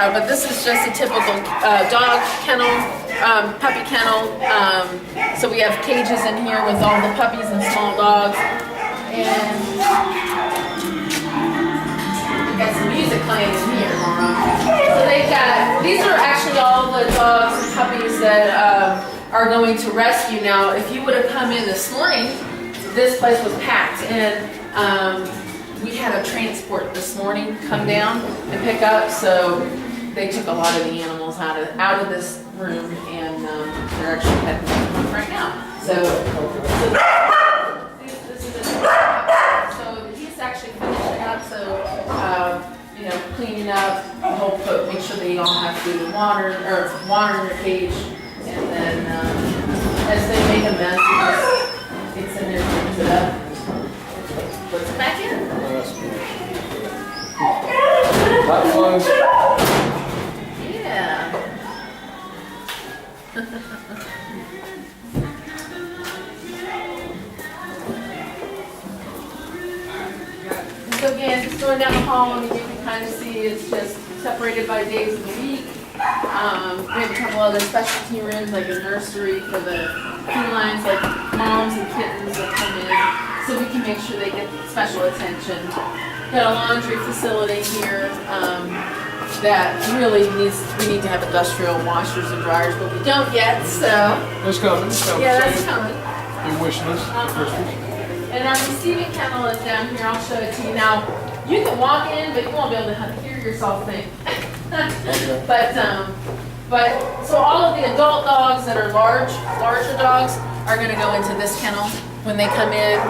but this is just a typical dog kennel, puppy kennel. So we have cages in here with all the puppies and small dogs. And we got some music playing in here. So these are actually all the dogs and puppies that are going to rescue. Now, if you would have come in this morning, this place was packed, and we had a transport this morning come down and pick up, so they took a lot of the animals out of this room, and they're actually heading to right now. So this is so he's actually finishing up. So cleaning up, make sure they all have food and water in their cage, and then as they make a mess, he just gets in there and cleans it up. Puts it back in. That was. Yeah. So again, just going down the hall, and you can kind of see it's just separated by days of the week. We have a couple other specialty rooms, like a nursery for the felines, like moms and kittens that come in, so we can make sure they get special attention. Got a laundry facility here that really we need to have industrial washers and dryers, but we don't yet, so. That's coming. Yeah, that's coming. Your wish list for Christmas. And our receiving kennel is down here. I'll show it to you. Now, you can walk in, but you won't be able to hear yourself think. Okay. But so all of the adult dogs that are larger dogs are going to go into this kennel when they come in,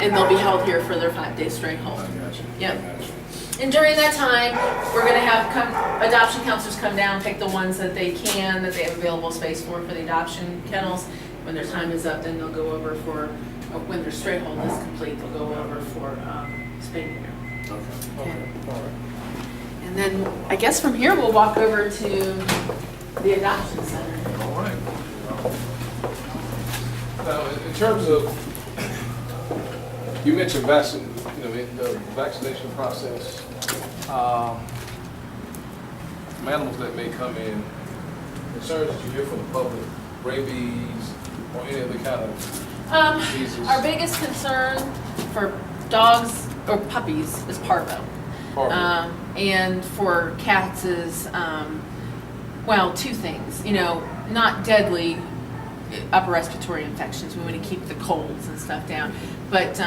and they'll be held here for their 5-day straight hold. I got you. Yep. I got you. And during that time, we're going to have adoption counselors come down, pick the ones that they have available space for the adoption kennels. When their time is up, then they'll go over when their straight hold is complete, they'll go over for spay neuter. Okay. All right. And then I guess from here we'll walk over to the adoption center. All right. Now, in terms of, you mentioned the vaccination process. From animals that may come in, concerns that you hear from the public, rabies, or any other kind of diseases. Our biggest concern for dogs or puppies is parvo. Parvo. And for cats is, two things. Not deadly upper respiratory infections. We want to keep the colds and stuff down. But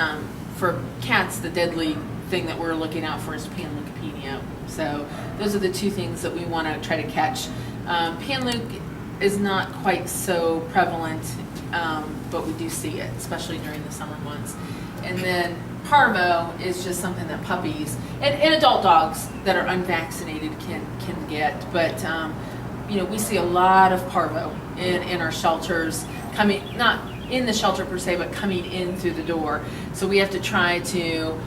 for cats, the deadly thing that we're looking out for is panleukopenia. So those are the two things that we want to try to catch. Panleuk is not quite so prevalent, but we do see it, especially during the summer months. And then parvo is just something that puppies and adult dogs that are unvaccinated can get. But we see a lot of parvo in our shelters, coming, not in the shelter per se, but coming in through the door. So we have to try to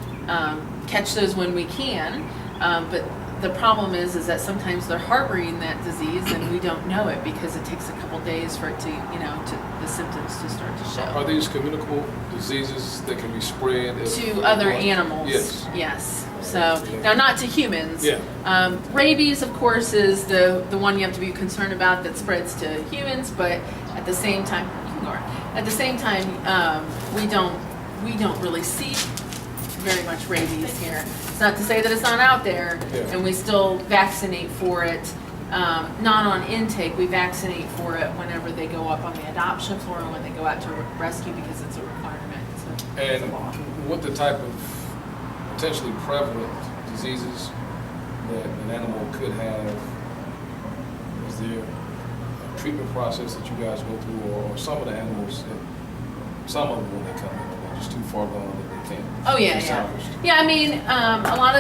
catch those when we can. But the problem is that sometimes they're harboring that disease and we don't know it because it takes a couple days for it to, the symptoms to start to show. Are these communicable diseases that can be spread to other animals? Yes. Yes. So now, not to humans. Yeah. Rabies, of course, is the one you have to be concerned about that spreads to humans. But at the same time, we don't really see very much rabies here. It's not to say that it's not out there, and we still vaccinate for it. Not on intake, we vaccinate for it whenever they go up on the adoption floor and when they go out to rescue because it's a requirement. So and what the type of potentially prevalent diseases that an animal could have? Is there a treatment process that you guys go through, or some of the animals, some of them when they come in, they're just too far gone that they can't? Oh yeah, yeah. I mean, a lot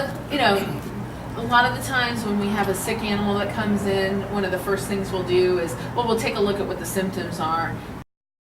of the times when we have a sick animal that comes in, one of the first things we'll do is, we'll take a look at what the symptoms are,